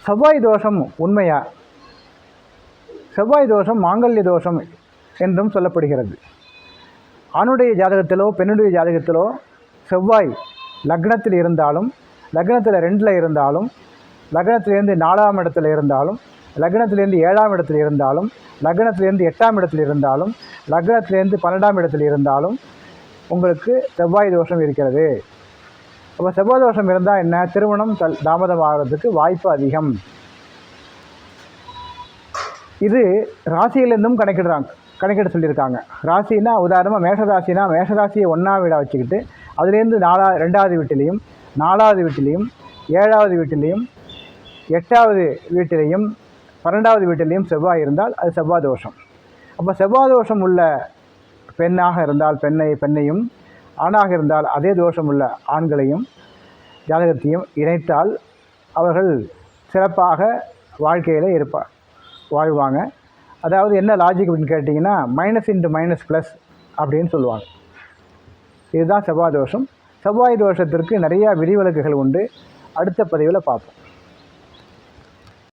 செவ்வாய் தோஷம் உண்மையா? செவ்வாய் தோஷம் மாங்கல்ய தோஷம் என்றும் சொல்லப்படுகிறது. ஆணுடைய ஜாதகத்திலோ பெண்ணுடைய ஜாதகத்திலோ செவ்வாய் லக்னத்தில் இருந்தாலும், லக்னத்தில் 2ல் இருந்தாலும், லக்னத்திலேருந்து 4ஆம் இடத்துல இருந்தாலும், லக்னத்திலேருந்து 7ஆம் இடத்தில் இருந்தாலும், லக்னத்திலேருந்து 8ஆம் இடத்தில் இருந்தாலும், லக்னத்திலேருந்து 12ஆம் இடத்தில் இருந்தாலும் உங்களுக்கு செவ்வாய் தோஷம் இருக்கிறது. அப்போ செவ்வாய் தோஷம் இருந்தால் என்ன? திருமணம் தாமதமாகிறதுக்கு வாய்ப்பு அதிகம். இது ராசியிலேருந்தும் கணக்கிட சொல்லியிருக்காங்க. ராசினா உதாரணமாக மேஷராசினா மேஷராசியை 1ஆம் வீடாக வச்சுக்கிட்டு அதுலேருந்து 2வது வீட்டிலையும், 4வது வீட்டிலையும், 7வது வீட்டிலையும், 8வது வீட்டிலையும், 12வது வீட்டிலையும் செவ்வாய் இருந்தால் அது செவ்வாய் தோஷம். அப்போ செவ்வாய் தோஷம் உள்ள பெண்ணாக இருந்தால் பெண்ணையும், ஆணாக இருந்தால் அதே தோஷம் உள்ள ஆண்களையும் ஜாதகத்தையும் இணைத்தால் அவர்கள் சிறப்பாக வாழ்க்கையில் வாழ்வாங்க. அதாவது என்ன லாஜிக் அப்படின்னு கேட்டிங்கன்னா, மைனஸ் இன்ட்டு மைனஸ் ப்ளஸ் அப்படின்னு சொல்லுவாங்க. இதுதான் செவ்வாய் தோஷம். செவ்வாய் தோஷத்திற்கு நிறையா விதிவிலக்குகள் உண்டு. அடுத்த பதிவில் பார்ப்போம்.